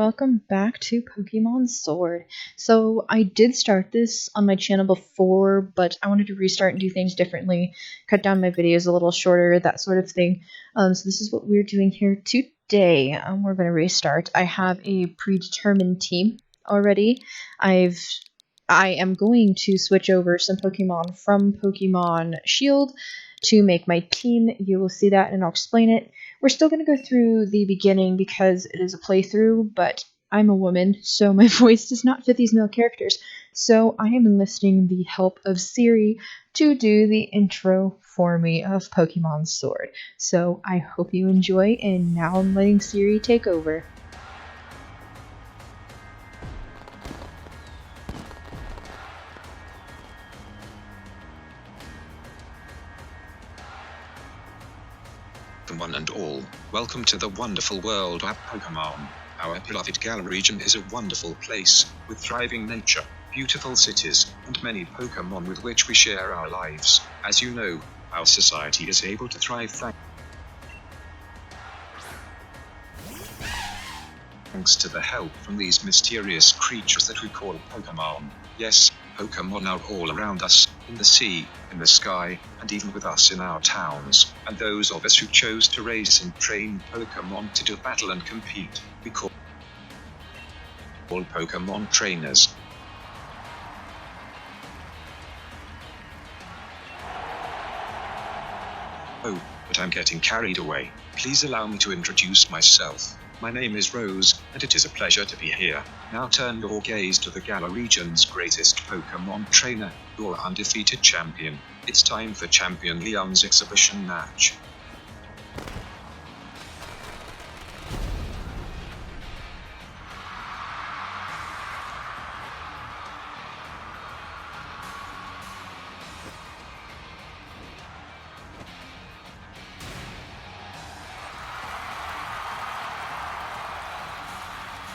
welcome back to Pokemon Sword. So I did start this on my channel before, but I wanted to restart and do things differently, cut down my videos a little shorter, that sort of thing. So this is what we're doing here today. We're going to restart. I have a predetermined team already. I am going to switch over some Pokemon from Pokemon Shield to make my team. You will see that and I'll explain it. We're still going to go through the beginning because it is a playthrough, but I'm a woman, so my voice does not fit these male characters. So I am enlisting the help of Siri to do the intro for me of Pokemon Sword. So I hope you enjoy, and now I'm letting Siri take over. One and all, welcome to the wonderful world of Pokemon. Our beloved Galar region is a wonderful place, with thriving nature, beautiful cities, and many Pokemon with which we share our lives. As you know, our society is able to thrive thanks to the help from these mysterious creatures that we call Pokemon. Yes, Pokemon are all around us, in the sea, in the sky, and even with us in our towns. And those of us who chose to raise and train Pokemon to do battle and compete, we call Pokemon trainers. Oh, but I'm getting carried away. Please allow me to introduce myself. My name is Rose, and it is a pleasure to be here. Now turn your gaze to the Galar region's greatest Pokemon trainer, your undefeated champion. It's time for Champion Leon's exhibition match.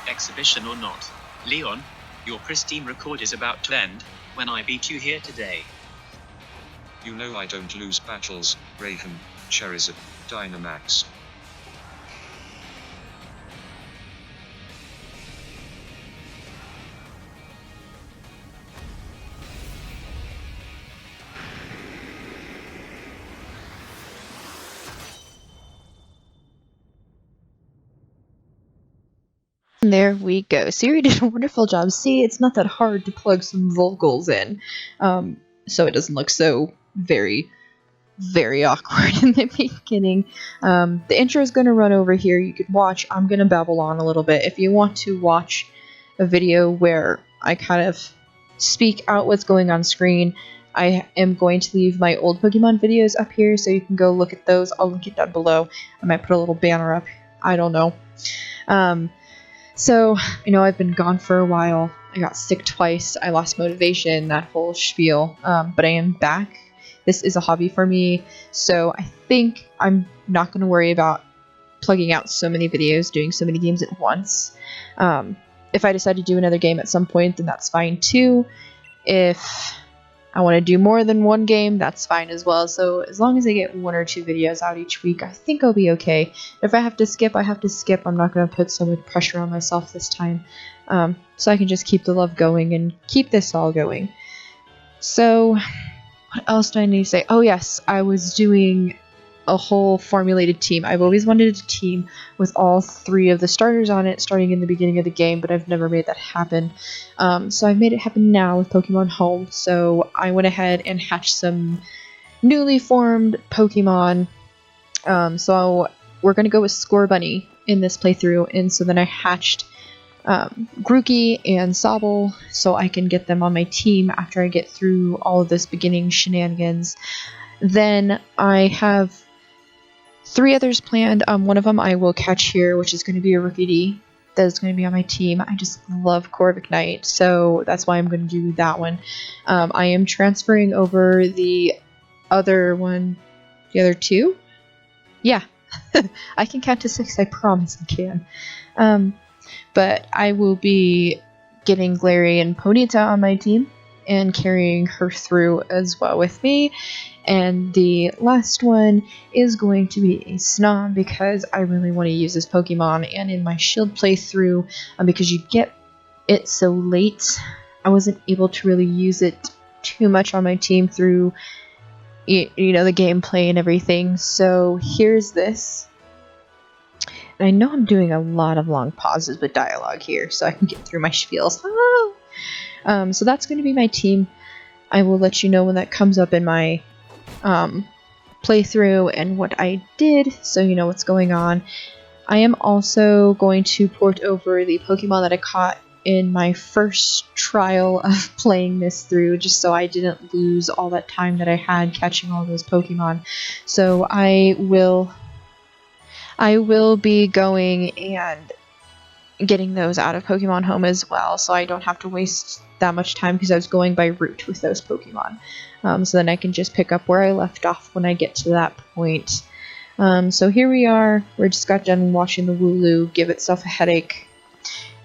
Exhibition or not, Leon, your pristine record is about to end when I beat you here today. You know I don't lose battles, Raven, Charizard, Dynamax. There we go. Siri did a wonderful job. See, it's not that hard to plug some vocals in, so it doesn't look so very awkward in the beginning. The intro is going to run over here. You could watch. I'm going to babble on a little bit. If you want to watch a video where I kind of speak out what's going on screen, I am going to leave my old Pokemon videos up here, so you can go look at those. I'll link it down below. I might put a little banner up. I don't know. So, I know I've been gone for a while. I got sick twice. I lost motivation, that whole spiel. But I am back. This is a hobby for me, so I think I'm not going to worry about plugging out so many videos, doing so many games at once. If I decide to do another game at some point, then that's fine too. If I want to do more than one game, that's fine as well. So as long as I get 1 or 2 videos out each week, I think I'll be okay. If I have to skip, I have to skip. I'm not going to put so much pressure on myself this time. So I can just keep the love going and keep this all going. So what else do I need to say? Oh yes, I was doing a whole formulated team. I've always wanted a team with all 3 of the starters on it starting in the beginning of the game, but I've never made that happen. So I've made it happen now with Pokemon Home. So I went ahead and hatched some newly formed Pokemon. So we're going to go with Scorbunny in this playthrough, and so then I hatched Grookey and Sobble so I can get them on my team after I get through all of this beginning shenanigans. Then I have 3 others planned. One of them I will catch here, which is going to be a Rookidee. That is going to be on my team. I just love Corviknight, so that's why I'm going to do that one. I am transferring over the other one, the other 2. Yeah, I can count to 6. I promise I can. But I will be getting Galarian Ponyta on my team, and carrying her through as well with me. And the last one is going to be a Snom because I really want to use this Pokemon. And in my Shield playthrough, because you get it so late, I wasn't able to really use it too much on my team through, the gameplay and everything. So here's this. And I know I'm doing a lot of long pauses with dialogue here, so I can get through my spiels. So that's going to be my team. I will let you know when that comes up in my playthrough and what I did, so you know what's going on. I am also going to port over the Pokemon that I caught in my first trial of playing this through, just so I didn't lose all that time that I had catching all those Pokemon. So I will be going and getting those out of Pokemon Home as well, so I don't have to waste that much time because I was going by route with those Pokemon. So then I can just pick up where I left off when I get to that point. So here we are. We just got done watching the Wooloo give itself a headache.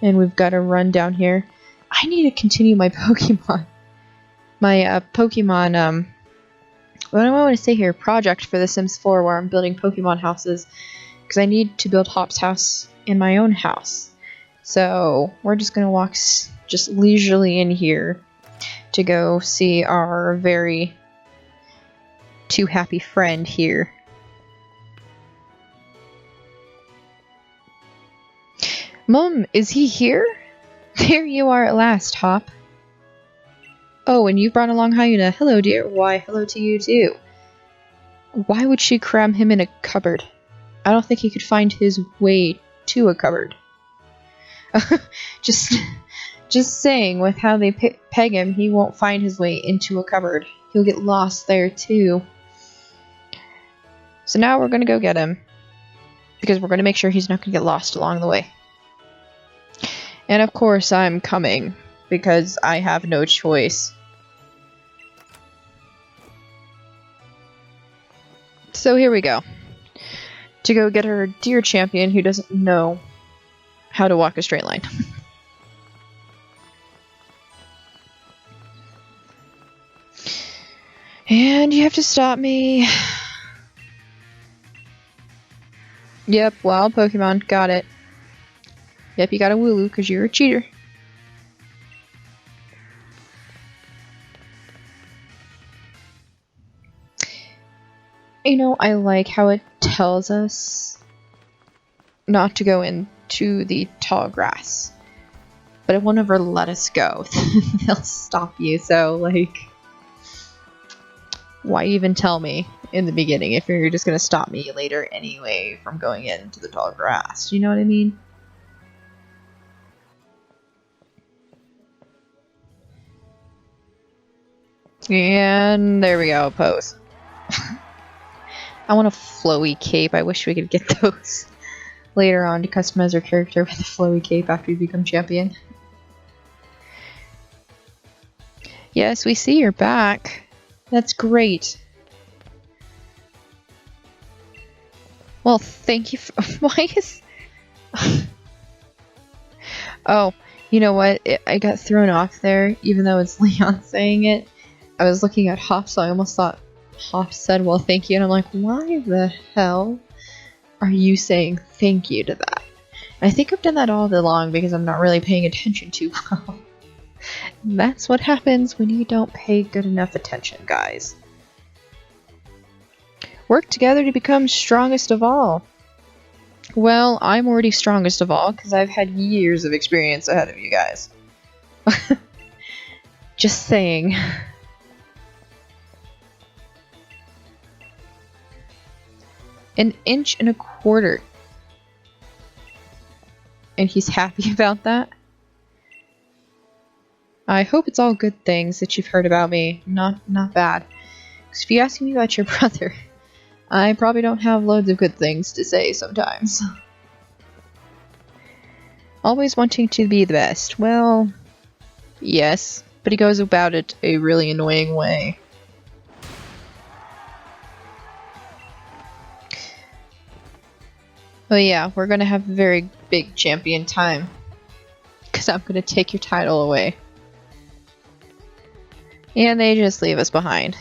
And we've got to run down here. I need to continue my Pokemon. My Pokemon, what do I want to say here? Project for The Sims 4 where I'm building Pokemon houses. Because I need to build Hop's house in my own house. So we're just going to walk just leisurely in here to go see our very too happy friend here. Mum, is he here? There you are at last, Hop. Oh, and you brought along Haiyuna. Hello, dear. Why, hello to you, too. Why would she cram him in a cupboard? I don't think he could find his way to a cupboard. Just saying, with how they peg him, he won't find his way into a cupboard. He'll get lost there, too. So now we're going to go get him. Because we're going to make sure he's not going to get lost along the way. And of course I'm coming, because I have no choice. So here we go. To go get our dear champion who doesn't know how to walk a straight line. And you have to stop me. Yep, wild Pokemon, got it. Yep, you got a Wooloo because you're a cheater. I like how it tells us not to go into the tall grass. But it won't ever let us go. They'll stop you, so, why even tell me in the beginning if you're just gonna stop me later anyway from going into the tall grass? Do you know what I mean? And there we go, pose. I want a flowy cape. I wish we could get those later on to customize our character with a flowy cape after we become champion. Yes, we see you're back. That's great. Well, thank you for... Why is... Oh, you know what? I got thrown off there, even though it's Leon saying it. I was looking at Hop, so I almost thought Hop said, well, thank you. And I'm like, why the hell are you saying thank you to that? And I think I've done that all day long because I'm not really paying attention too well. That's what happens when you don't pay good enough attention, guys. Work together to become strongest of all. Well, I'm already strongest of all because I've had years of experience ahead of you guys. Just saying. An inch and a quarter. And he's happy about that? I hope it's all good things that you've heard about me. Not bad. Because if you ask me about your brother, I probably don't have loads of good things to say sometimes. Always wanting to be the best. Well, yes. But he goes about it a really annoying way. Oh yeah, we're gonna have a very big champion time. Because I'm gonna take your title away. And they just leave us behind.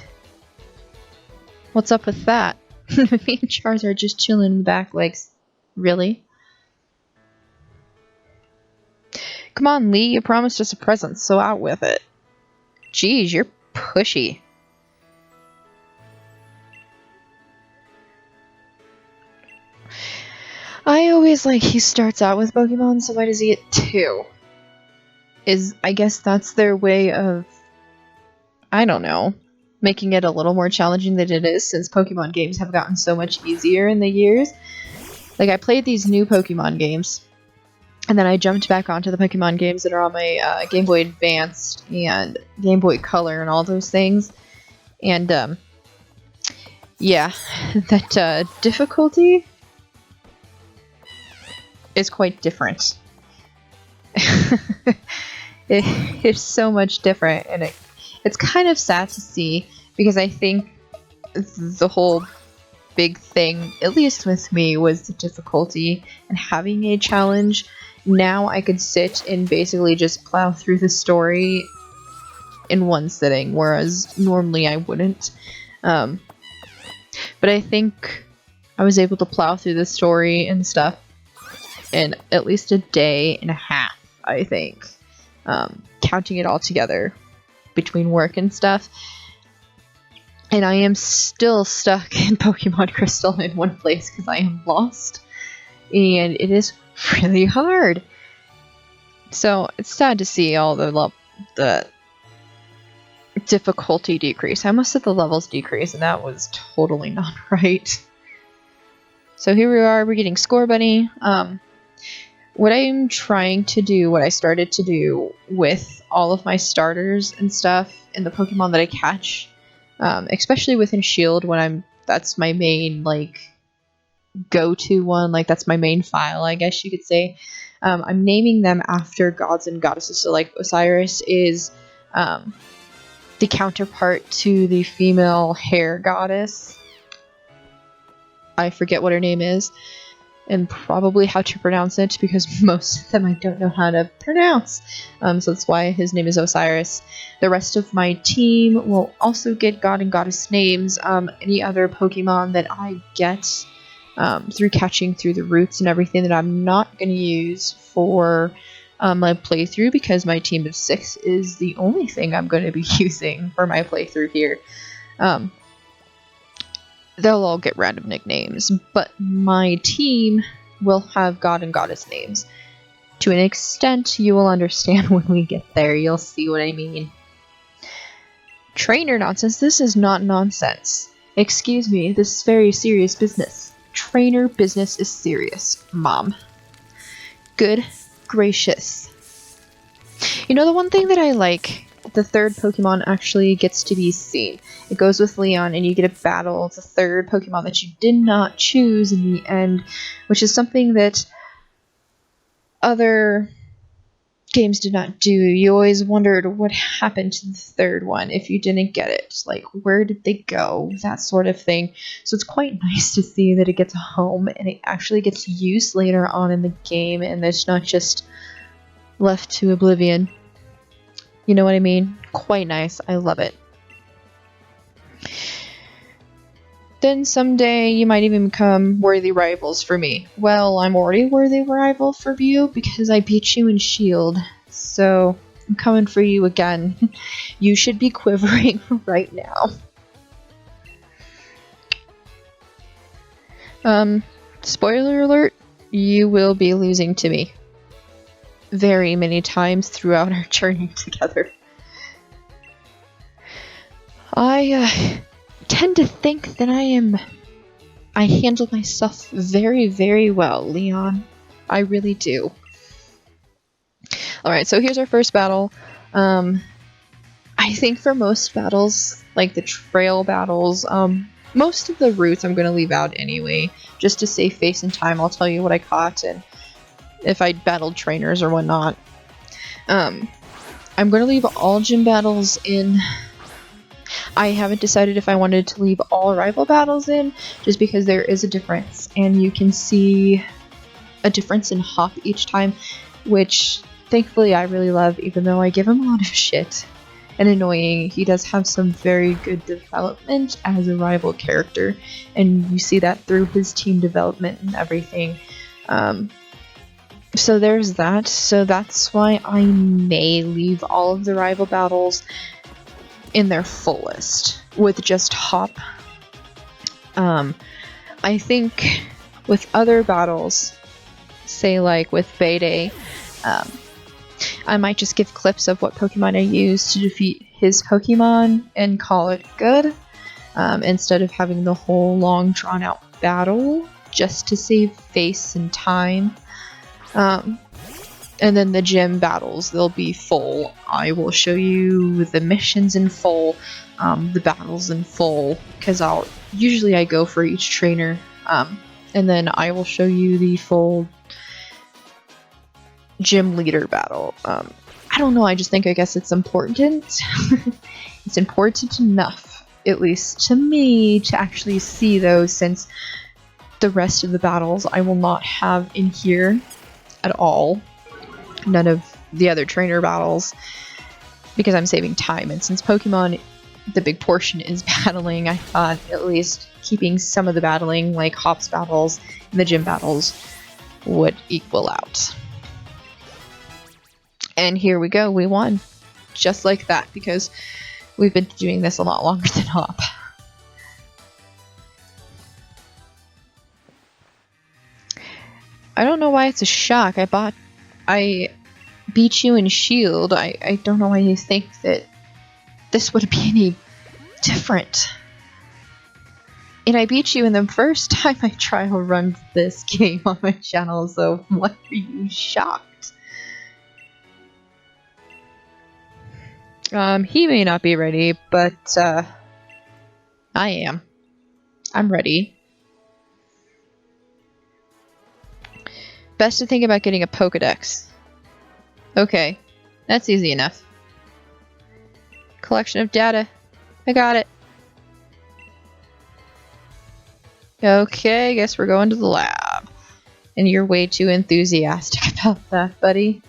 What's up with that? Me and Charizard just chilling in the back legs. Really? Come on, Lee, you promised us a present, so out with it. Jeez, you're pushy. I always like he starts out with Pokemon, so why does he get 2? I guess that's their way of, I don't know, making it a little more challenging than it is, since Pokemon games have gotten so much easier in the years. Like, I played these new Pokemon games, and then I jumped back onto the Pokemon games that are on my Game Boy Advanced and Game Boy Color and all those things. And, yeah, that difficulty is quite different. It's so much different, and it's kind of sad to see, because I think the whole big thing, at least with me, was the difficulty and having a challenge. Now I could sit and basically just plow through the story in one sitting, whereas normally I wouldn't. But I think I was able to plow through the story and stuff in at least a day and a half, I think. Counting it all together between work and stuff. And I am still stuck in Pokemon Crystal in one place because I am lost. And it is really hard. So it's sad to see all the difficulty decrease. I almost said the levels decrease, and that was totally not right. So here we are, we're getting Scorbunny. What I'm trying to do, what I started to do with all of my starters and stuff and the Pokemon that I catch, especially within Shield, that's my main, like, go-to one, like, that's my main file, I guess you could say. I'm naming them after gods and goddesses. So, like, Osiris is the counterpart to the female hair goddess. I forget what her name is, and probably how to pronounce it, because most of them I don't know how to pronounce. So that's why his name is Osiris. The rest of my team will also get god and goddess names. Any other Pokemon that I get through catching through the roots and everything that I'm not going to use for my playthrough, because my team of 6 is the only thing I'm going to be using for my playthrough here. They'll all get random nicknames, but my team will have god and goddess names. To an extent, you will understand when we get there. You'll see what I mean. Trainer nonsense? This is not nonsense. Excuse me, this is very serious business. Trainer business is serious, Mom. Good gracious. You know, the one thing that I like, the third Pokemon actually gets to be seen. It goes with Leon, and you get a battle. It's a third Pokemon that you did not choose in the end, which is something that other games did not do. You always wondered what happened to the third one if you didn't get it. Like, where did they go? That sort of thing. So it's quite nice to see that it gets a home, and it actually gets used later on in the game, and it's not just left to oblivion. You know what I mean? Quite nice. I love it. Then someday you might even become worthy rivals for me. Well, I'm already a worthy rival for you because I beat you in Shield. So I'm coming for you again. You should be quivering right now. Spoiler alert, you will be losing to me. Very many times throughout our journey together. I tend to think that I handle myself very, very well, Leon. I really do. Alright, so here's our first battle. I think for most battles, like the trail battles, most of the routes I'm going to leave out anyway, just to save face and time. I'll tell you what I caught and if I battled trainers or whatnot. I'm going to leave all gym battles in. I haven't decided if I wanted to leave all rival battles in, just because there is a difference, and you can see a difference in Hop each time, which thankfully I really love, even though I give him a lot of shit and annoying. He does have some very good development as a rival character, and you see that through his team development and everything. So there's that. So that's why I may leave all of the rival battles in their fullest with just Hop. I think with other battles, say like with Bede, I might just give clips of what Pokemon I use to defeat his Pokemon and call it good, instead of having the whole long drawn out battle just to save face and time. And then the gym battles, they'll be full. I will show you the missions in full, the battles in full, because usually I go for each trainer, and then I will show you the full gym leader battle. I don't know, I guess it's important. It's important enough, at least to me, to actually see those, since the rest of the battles I will not have in here at all. None of the other trainer battles, because I'm saving time, and since Pokemon, the big portion is battling, I thought at least keeping some of the battling, like Hop's battles and the gym battles, would equal out. And here we go, we won. Just like that, because we've been doing this a lot longer than Hop. I don't know why it's a shock. I beat you in Shield. I don't know why you think that this would be any different. And I beat you in the first time I trial run this game on my channel, so why are you shocked? He may not be ready, but I am. I'm ready. Best to think about getting a Pokedex. Okay, that's easy enough. Collection of data. I got it. Okay, guess we're going to the lab. And you're way too enthusiastic about that, buddy.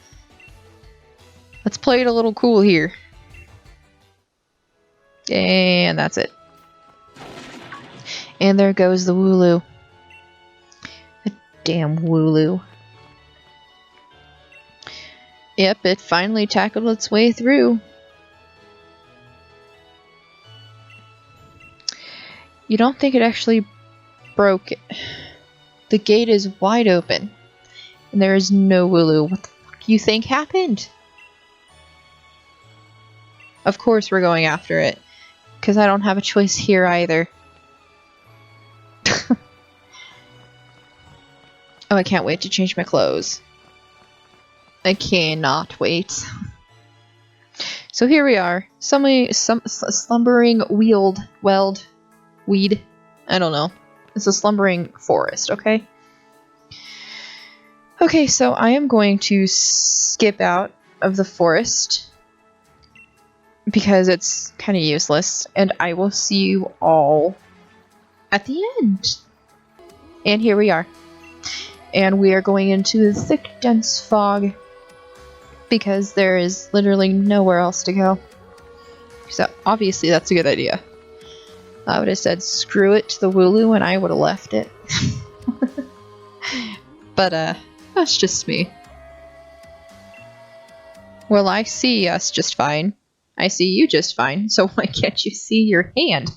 Let's play it a little cool here. And that's it. And there goes the Wooloo. The damn Wooloo. Yep, it finally tackled its way through. You don't think it actually broke it. The gate is wide open, and there is no Wooloo. What the fuck you think happened? Of course we're going after it, because I don't have a choice here either. Oh, I can't wait to change my clothes. I cannot wait. So here we are. Slumbering weed. I don't know. It's a slumbering forest, okay? Okay, so I am going to skip out of the forest because it's kind of useless, and I will see you all at the end. And here we are. And we are going into the thick, dense fog because there is literally nowhere else to go. So obviously that's a good idea. I would have said screw it to the Wooloo and I would have left it. But that's just me. Well, I see us just fine. I see you just fine, so why can't you see your hand?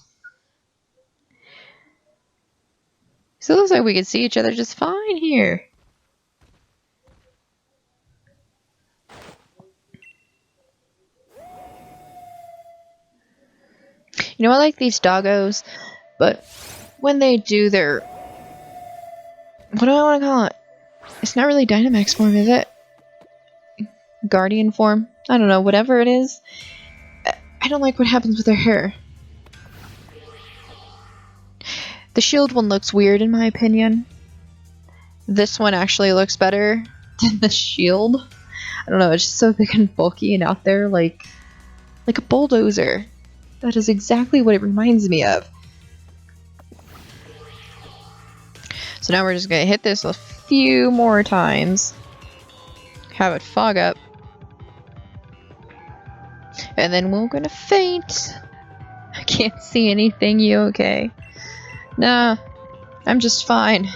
So it looks like we can see each other just fine here. You know, I like these doggos, but when they do their... what do I want to call it? It's not really Dynamax form, is it? Guardian form? I don't know, whatever it is. I don't like what happens with their hair. The shield one looks weird in my opinion. This one actually looks better than the shield. I don't know, it's just so big and bulky and out there like a bulldozer. That is exactly what it reminds me of. So now we're just gonna hit this a few more times. Have it fog up. And then we're gonna faint. I can't see anything. You okay? Nah, I'm just fine.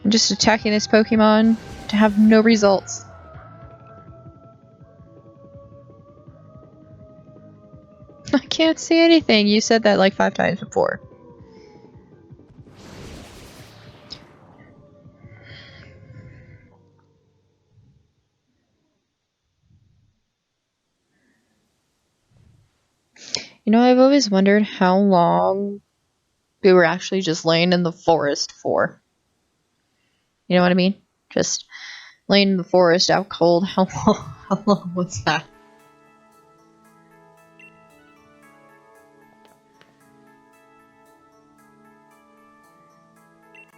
I'm just attacking this Pokemon to have no results. I can't see anything. You said that like 5 times before. You know, I've always wondered how long we were actually just laying in the forest for. You know what I mean? Just laying in the forest out cold. How long was that?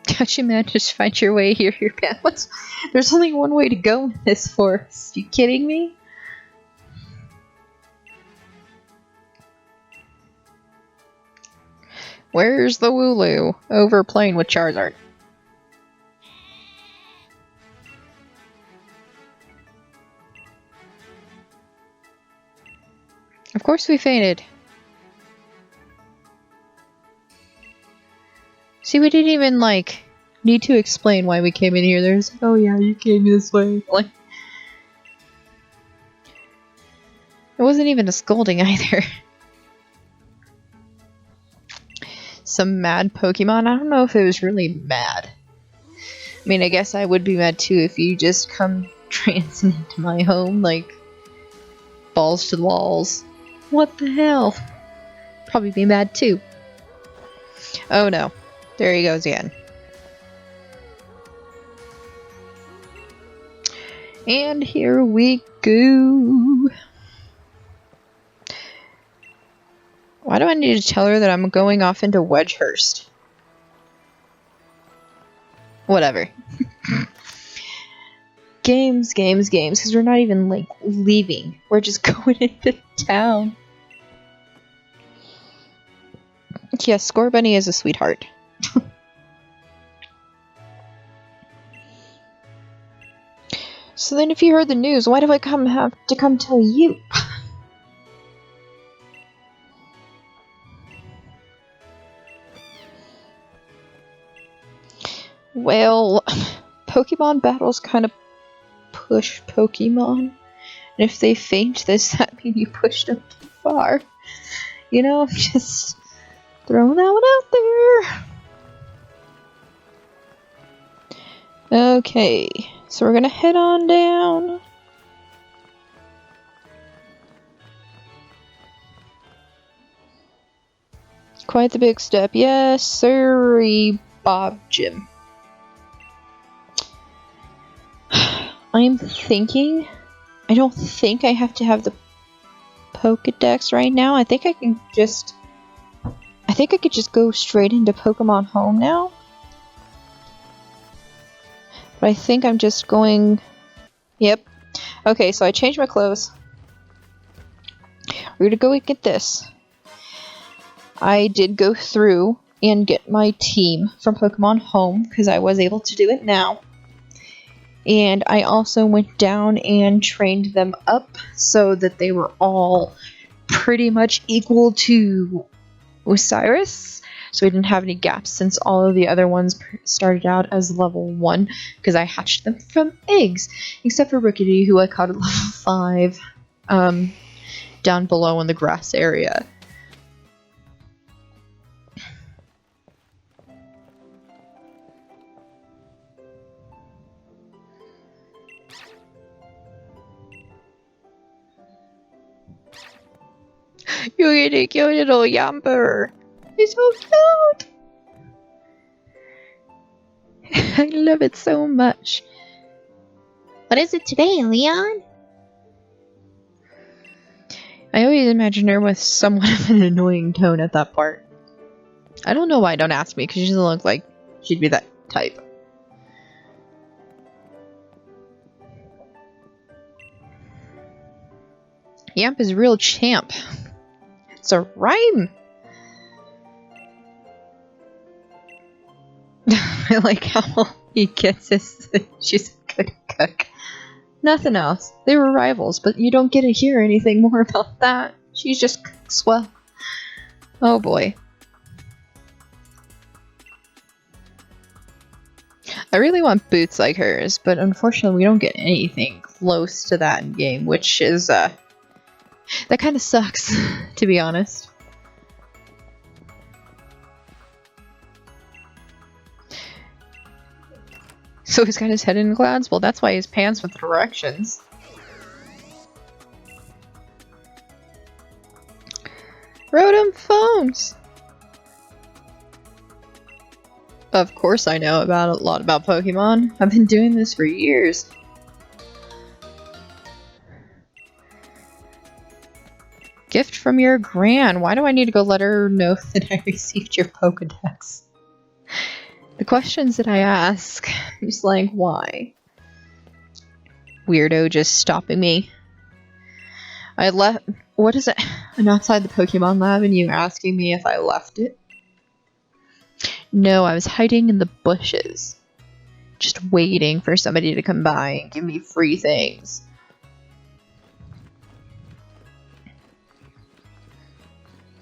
How'd you manage to find your way here? Your path was. There's only one way to go in this forest. You kidding me? Where's the Wooloo? Over playing with Charizard. Of course we fainted. See, we didn't even, like, need to explain why we came in here. There's, oh yeah, you came this way. Like, it wasn't even a scolding either. Some mad Pokemon? I don't know if it was really mad. I mean, I guess I would be mad too if you just come trancing into my home, like, balls to the walls. What the hell? Probably be mad too. Oh no. There he goes again. And here we go. Why do I need to tell her that I'm going off into Wedgehurst? Whatever. Games, because we're not even, like, leaving. We're just going into town. Yes, Scorbunny is a sweetheart. So then if you heard the news, why do I have to come tell you? Well, Pokemon battles kind of push Pokemon. And if they faint, does that mean you pushed them too far? You know, just throwing that one out there. Okay, so we're gonna head on down. Quite the big step. Yes, sorry, Bob Jim. I'm thinking, I don't think I have to have the Pokedex right now. I think I could just go straight into Pokemon Home now. But I think I'm just going, yep. Okay, so I changed my clothes. We're gonna go and get this. I did go through and get my team from Pokemon Home because I was able to do it now. And I also went down and trained them up so that they were all pretty much equal to Osiris. So we didn't have any gaps since all of the other ones started out as level 1 because I hatched them from eggs. Except for Rookidee, who I caught at level 5 down below in the grass area. You're getting cute little Yamper. He's so cute. I love it so much. What is it today, Leon? I always imagine her with somewhat of an annoying tone at that part. I don't know why, don't ask me, because she doesn't look like she'd be that type. Yamp is a real champ. It's a rhyme! I like how he gets this. She's a good cook. Nothing else. They were rivals, but you don't get to hear anything more about that. She's just swell. Oh boy. I really want boots like hers, but unfortunately we don't get anything close to that in game, which is, that kind of sucks, to be honest. So he's got his head in clouds? Well, that's why his pants with directions. Rotom phones! Of course I know a lot about Pokemon. I've been doing this for years. Gift from your gran. Why do I need to go let her know that I received your Pokedex? The questions that I ask, I'm just like, why? Weirdo just stopping me. What is it? I'm outside the Pokemon lab and you asking me if I left it? No, I was hiding in the bushes. Just waiting for somebody to come by and give me free things.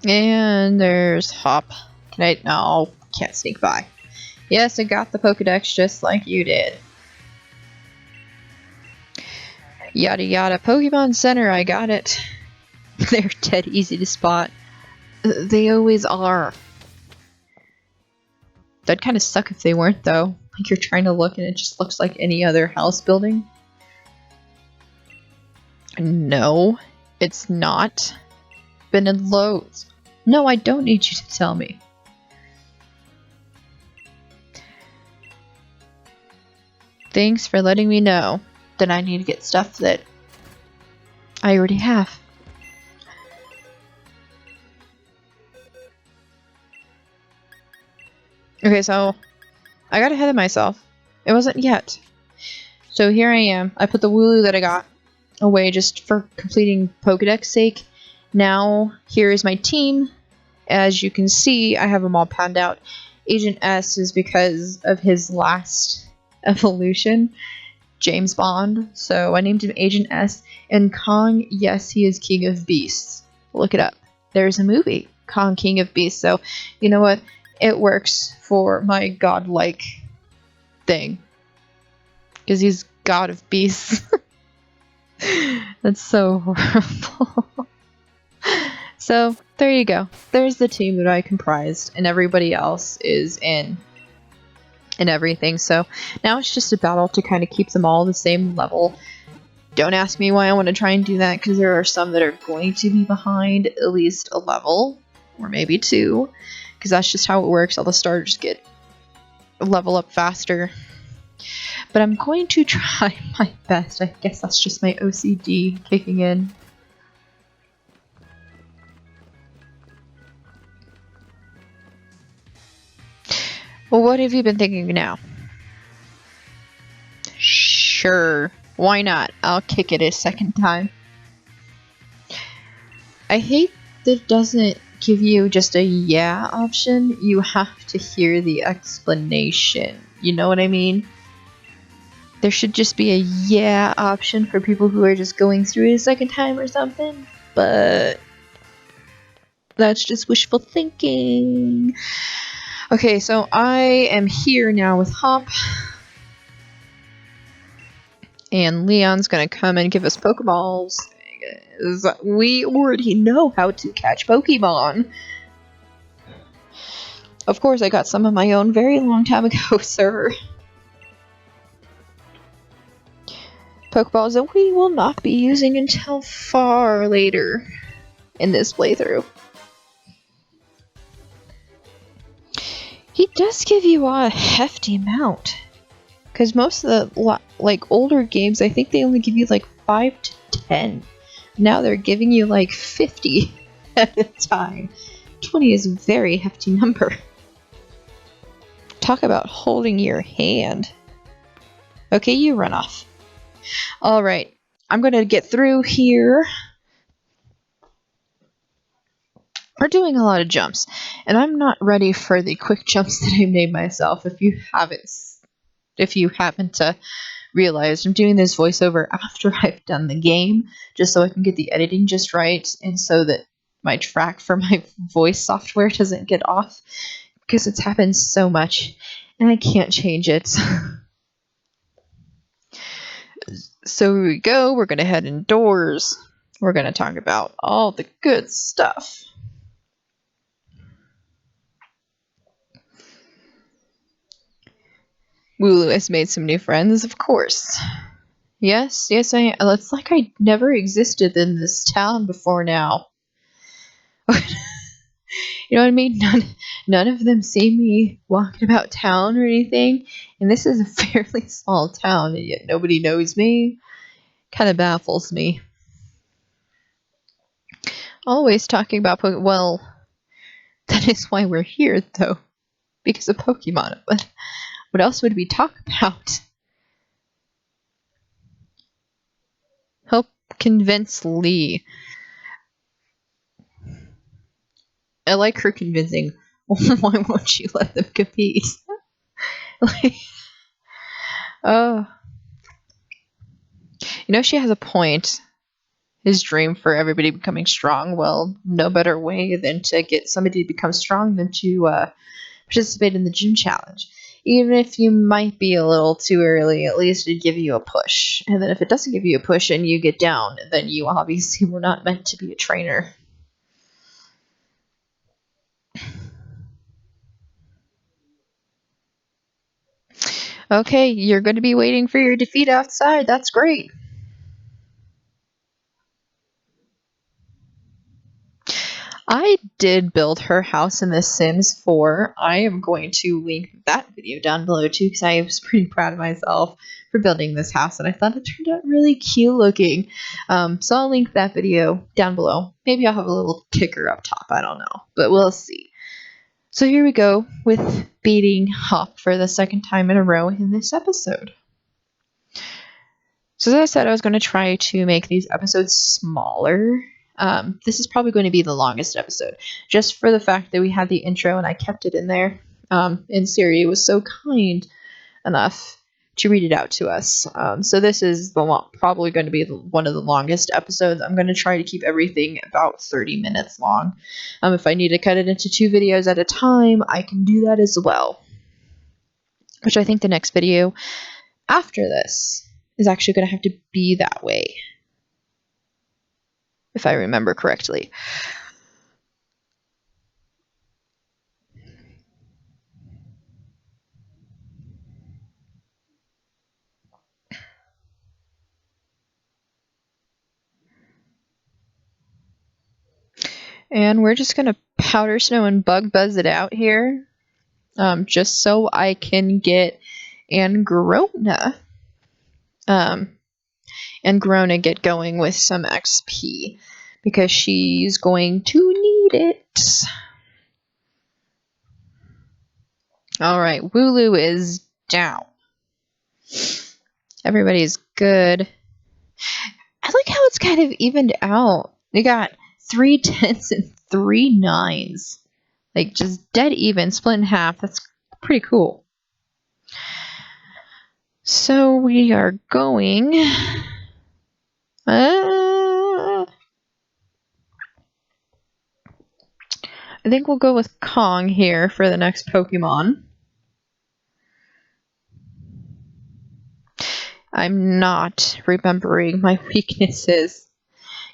And there's Hop. No, can't sneak by. Yes, I got the Pokedex just like you did. Yada yada. Pokemon Center, I got it. They're dead easy to spot. They always are. That'd kind of suck if they weren't, though. Like you're trying to look and it just looks like any other house building. No, it's not. Been in loads. No, I don't need you to tell me. Thanks for letting me know that I need to get stuff that I already have. Okay, so I got ahead of myself. It wasn't yet. So here I am. I put the Wooloo that I got away just for completing Pokedex sake. Now, here is my team. As you can see, I have them all panned out. Agent S is because of his last evolution, James Bond. So I named him Agent S. And Kong, yes, he is King of Beasts. Look it up. There's a movie, Kong, King of Beasts. So, you know what? It works for my godlike thing. Because he's God of Beasts. That's so horrible. So, there you go. There's the team that I comprised, and everybody else is in and everything. So, now it's just a battle to kind of keep them all the same level. Don't ask me why I want to try and do that, because there are some that are going to be behind at least a level, or maybe two, because that's just how it works. All the starters get level up faster. But I'm going to try my best. I guess that's just my OCD kicking in. Well, what have you been thinking now? Sure, why not? I'll kick it a second time. I hate that it doesn't give you just a yeah option. You have to hear the explanation. You know what I mean? There should just be a yeah option for people who are just going through it a second time or something. But that's just wishful thinking. Okay, so I am here now with Hop. And Leon's gonna come and give us Pokeballs. We already know how to catch Pokemon. Of course, I got some of my own very long time ago, sir. Pokeballs that we will not be using until far later in this playthrough. He does give you a hefty amount. Because most of the older games, I think they only give you like 5 to 10. Now they're giving you like 50 at a time. 20 is a very hefty number. Talk about holding your hand. Okay, you run off. Alright, I'm going to get through here. We're doing a lot of jumps, and I'm not ready for the quick jumps that I made myself. If you happen to realized I'm doing this voiceover after I've done the game, just so I can get the editing just right, and so that my track for my voice software doesn't get off, because it's happened so much, and I can't change it. So here we go. We're going to head indoors. We're going to talk about all the good stuff. Wooloo has made some new friends, of course. Yes, it's like I never existed in this town before now. You know what I mean? None of them see me walking about town or anything. And this is a fairly small town, and yet nobody knows me. Kind of baffles me. Always talking about Pokemon. Well, that is why we're here, though. Because of Pokemon. But what else would we talk about? Help convince Lee. I like her convincing. Why won't you let them compete? Like, oh. You know, she has a point. His dream for everybody becoming strong. Well, no better way than to get somebody to become strong than to participate in the gym challenge. Even if you might be a little too early, at least it'd give you a push. And then if it doesn't give you a push and you get down, then you obviously were not meant to be a trainer. Okay, you're going to be waiting for your defeat outside. That's great. I did build her house in The Sims 4. I am going to link that video down below too, because I was pretty proud of myself for building this house, and I thought it turned out really cute looking. So I'll link that video down below. Maybe I'll have a little ticker up top. I don't know, but we'll see. So here we go with beating Hop for the second time in a row in this episode. So as I said, I was going to try to make these episodes smaller. This is probably going to be the longest episode, just for the fact that we had the intro and I kept it in there. And Siri was so kind enough to read it out to us. So this is probably going to be one of the longest episodes. I'm going to try to keep everything about 30 minutes long. If I need to cut it into 2 videos at a time, I can do that as well. Which I think the next video after this is actually going to have to be that way, if I remember correctly. And we're just going to powder snow and bug buzz it out here, just so I can get Angrona get going with some XP, because she's going to need it. Alright, Wooloo is down. Everybody's good. I like how it's kind of evened out. We got 3 10s and 3 9s. Like, just dead even, split in half. That's pretty cool. So we are going... I think we'll go with Kong here for the next Pokemon. I'm not remembering my weaknesses,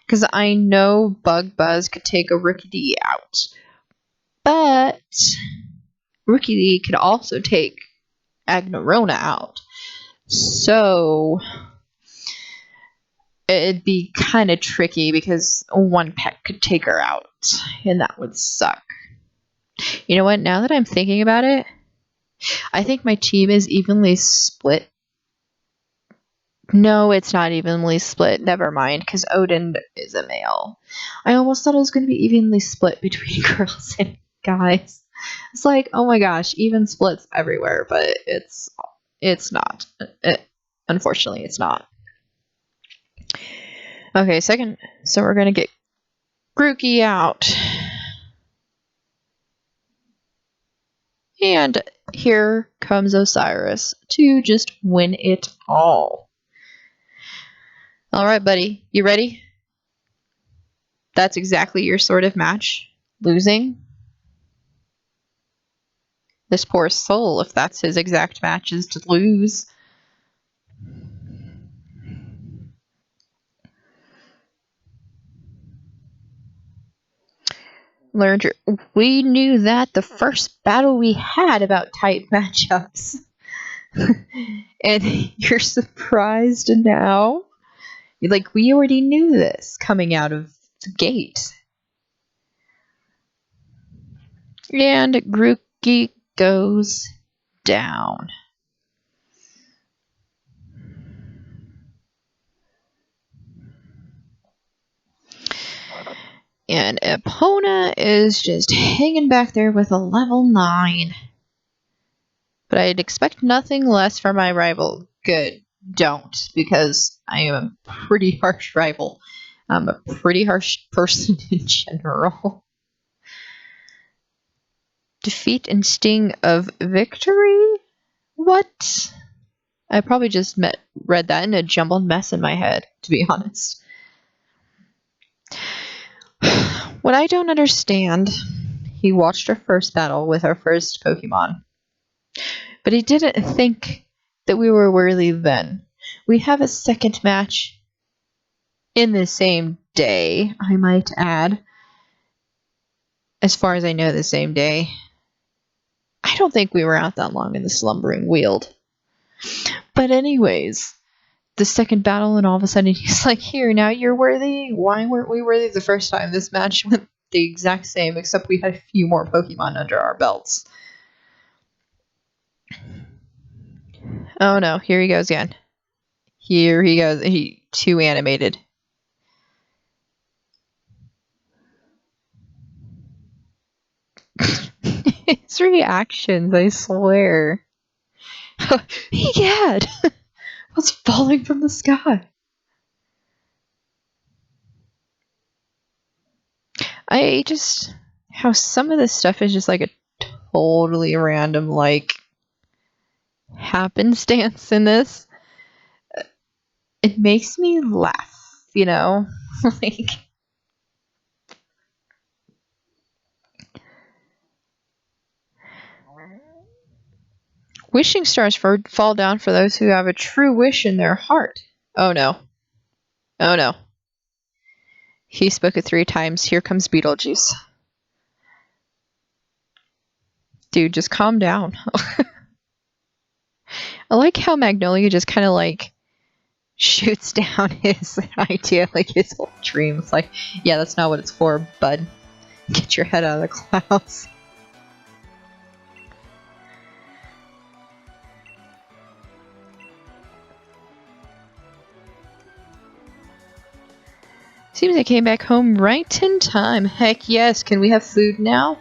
because I know Bug Buzz could take a Rookidee out, but Rookidee could also take Agnorona out, so it'd be kind of tricky because one pet could take her out, and that would suck. You know what? Now that I'm thinking about it, I think my team is evenly split. No, it's not evenly split. Never mind, because Odin is a male. I almost thought it was going to be evenly split between girls and guys. It's like, oh my gosh, even splits everywhere, but it's not. Unfortunately, it's not. Okay, so we're going to get Grookey out. And here comes Osiris to just win it all. Alright, buddy. You ready? That's exactly your sort of match. Losing. This poor soul, if that's his exact match, is to lose. Learned we knew that the first battle we had about tight matchups. And you're surprised now? Like, we already knew this coming out of the gate. And Grookey goes down. And Epona is just hanging back there with a level 9. But I'd expect nothing less from my rival. Good. Don't, because I am a pretty harsh rival. I'm a pretty harsh person in general. Defeat and sting of victory? What? I probably just read that in a jumbled mess in my head, to be honest. What I don't understand, he watched our first battle with our first Pokemon, but he didn't think that we were worthy then. We have a second match in the same day, I might add. As far as I know, the same day. I don't think we were out that long in the Slumbering Weald. But anyways, the second battle, and all of a sudden he's like, here, now you're worthy? Why weren't we worthy the first time? This match went the exact same, except we had a few more Pokemon under our belts. Oh no, here he goes again. Here he goes. Too animated. His reactions, I swear. Egad! What's falling from the sky? How some of this stuff is just like a totally random, like, happenstance in this. It makes me laugh, you know? Like, wishing stars fall down for those who have a true wish in their heart. Oh no. Oh no. He spoke it 3 times. Here comes Beetlejuice. Dude, just calm down. I like how Magnolia just kind of like shoots down his idea, like his whole dream. It's like, yeah, that's not what it's for, bud. Get your head out of the clouds. Seems I came back home right in time. Heck yes, can we have food now?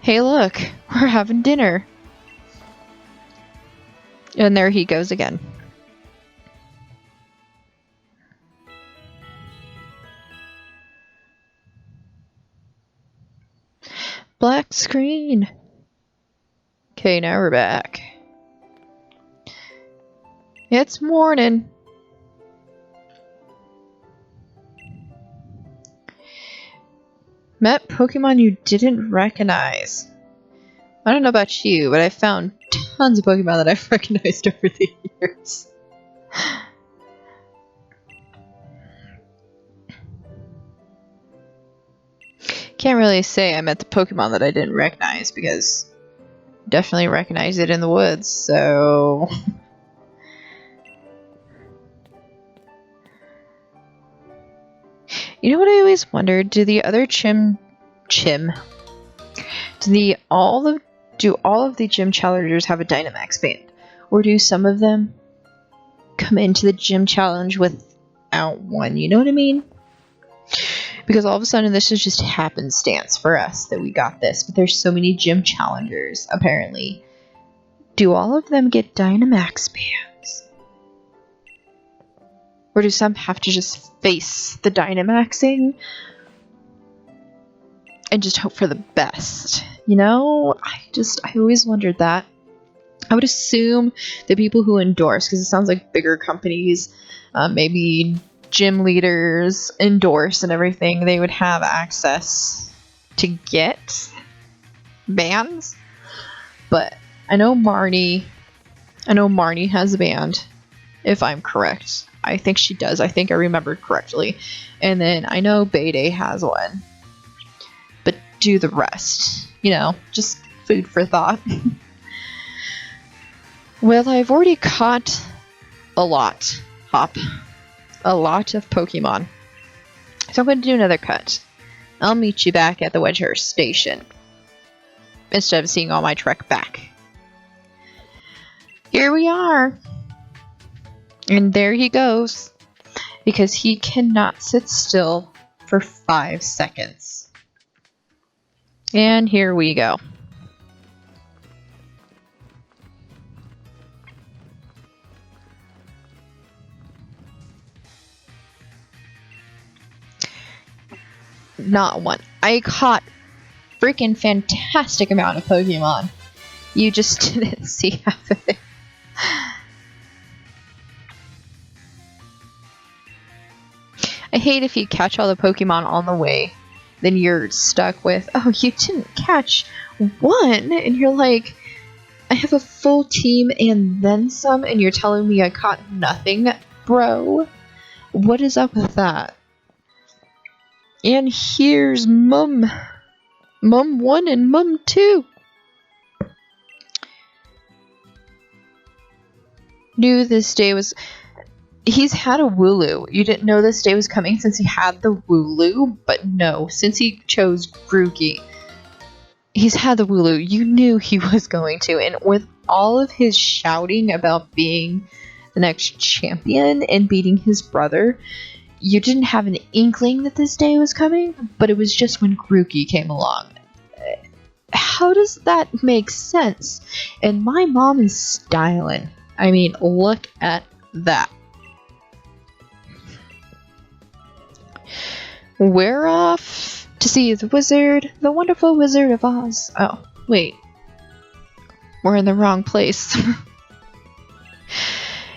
Hey look, we're having dinner. And there he goes again. Black screen. Okay, now we're back. It's morning. Met Pokemon you didn't recognize. I don't know about you, but I found tons of Pokemon that I've recognized over the years. Can't really say I met the Pokemon that I didn't recognize, because I definitely recognized it in the woods, so... You know what I always wondered? Do the other do all of the gym challengers have a Dynamax band? Or do some of them come into the gym challenge without one? You know what I mean? Because all of a sudden this is just happenstance for us that we got this. But there's so many gym challengers, apparently. Do all of them get Dynamax bands? Or do some have to just face the Dynamaxing? and just hope for the best. You know, I always wondered that. I would assume the people who endorse, because it sounds like bigger companies, maybe gym leaders endorse and everything, they would have access to get bands. But I know Marnie has a band, if I'm correct. I think she does. I think I remembered correctly. And then I know Bayday has one. But do the rest. You know, just food for thought. Well, I've already caught a lot, Hop. A lot of Pokemon. So I'm going to do another cut. I'll meet you back at the Wedgehurst station. Instead of seeing all my trek back. Here we are. And there he goes. Because he cannot sit still for 5 seconds. And here we go. Not one. I caught freaking fantastic amount of Pokemon. You just didn't see half of it. I hate if you catch all the Pokemon on the way, then you're stuck with, oh, you didn't catch one, and you're like, I have a full team and then some, and you're telling me I caught nothing, bro? What is up with that? And here's Mum 1 and Mum 2. Knew this day was... He's had a Wooloo. You didn't know this day was coming since he had the Wooloo, but no, since he chose Grookey, he's had the Wooloo. You knew he was going to, and with all of his shouting about being the next champion and beating his brother, you didn't have an inkling that this day was coming, but it was just when Grookey came along. How does that make sense? And my mom is styling. I mean, look at that. We're off to see the wizard, the wonderful Wizard of Oz. Oh, wait. We're in the wrong place.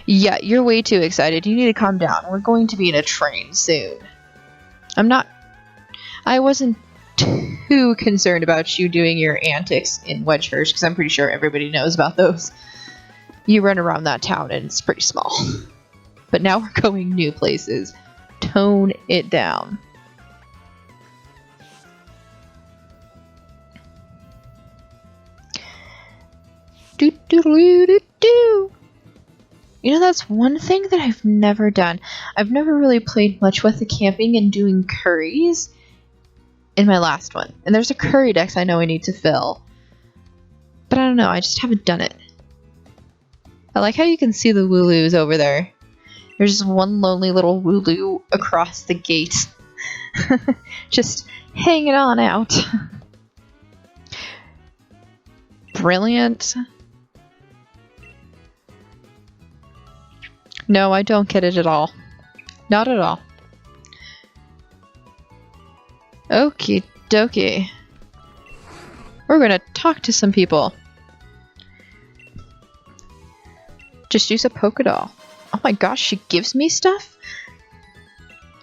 Yeah, you're way too excited. You need to calm down. We're going to be in a train soon. I wasn't too concerned about you doing your antics in Wedgehurst, because I'm pretty sure everybody knows about those. You run around that town and it's pretty small. But now we're going new places. Tone it down. Do. You know, that's one thing that I've never done. I've never really played much with the camping and doing curries in my last one. And there's a curry dex I know I need to fill. But I don't know, I just haven't done it. I like how you can see the Wooloos over there. There's just one lonely little Wooloo across the gate. Just hanging on out. Brilliant. No, I don't get it at all. Not at all. Okie dokie. We're gonna talk to some people. Just use a Pokédoll. Oh my gosh, she gives me stuff?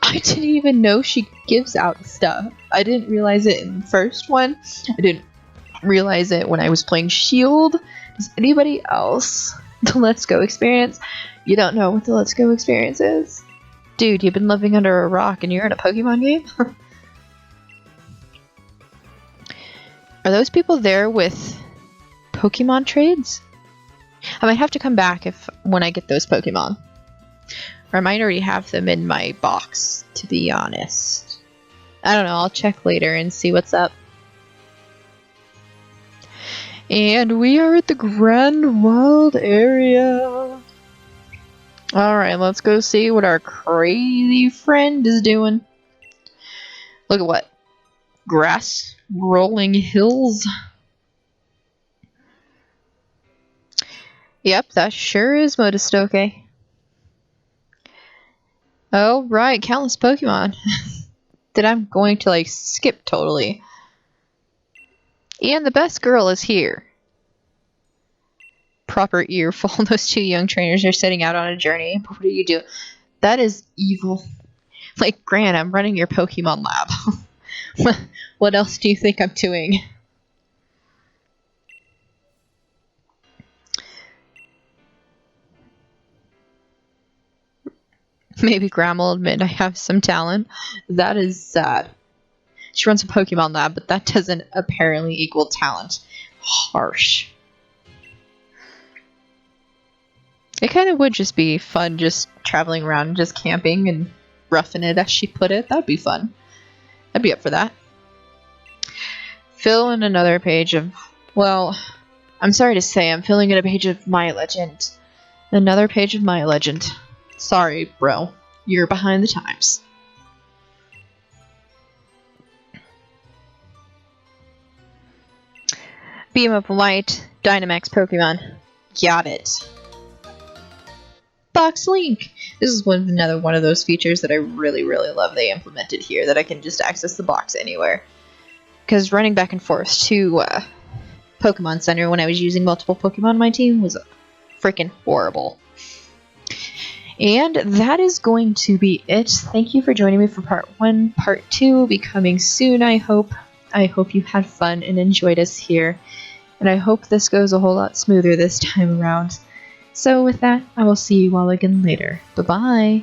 I didn't even know she gives out stuff. I didn't realize it in the first one. I didn't realize it when I was playing Shield. Does anybody else? The Let's Go experience? You don't know what the Let's Go experience is? Dude, you've been living under a rock and you're in a Pokemon game? Are those people there with Pokemon trades? I might have to come back when I get those Pokemon. Or I might already have them in my box, to be honest. I don't know, I'll check later and see what's up. And we are at the Grand Wild area. Alright, let's go see what our crazy friend is doing. Look at what? Grass, rolling hills. Yep, that sure is Motostoke. Oh, right, countless Pokemon. That I'm going to, like, skip totally. And the best girl is here. Proper earful. Those two young trainers are setting out on a journey. What do you do? That is evil. Like, Gran, I'm running your Pokemon lab. What else do you think I'm doing? Maybe Gran will admit I have some talent. That is sad. She runs a Pokemon lab, but that doesn't apparently equal talent. Harsh. It kind of would just be fun just traveling around and just camping and roughing it, as she put it. That would be fun. I'd be up for that. Fill in another page of... Well, I'm sorry to say, I'm filling in a page of my legend. Another page of my legend. Sorry, bro. You're behind the times. Beam of Light, Dynamax Pokemon. Got it. Box Link! This is another one of those features that I really, really love they implemented here, that I can just access the box anywhere. Because running back and forth to Pokemon Center when I was using multiple Pokemon on my team was freaking horrible. And that is going to be it. Thank you for joining me for part 1. Part 2 will be coming soon, I hope. I hope you had fun and enjoyed us here. And I hope this goes a whole lot smoother this time around. So with that, I will see you all again later. Bye-bye!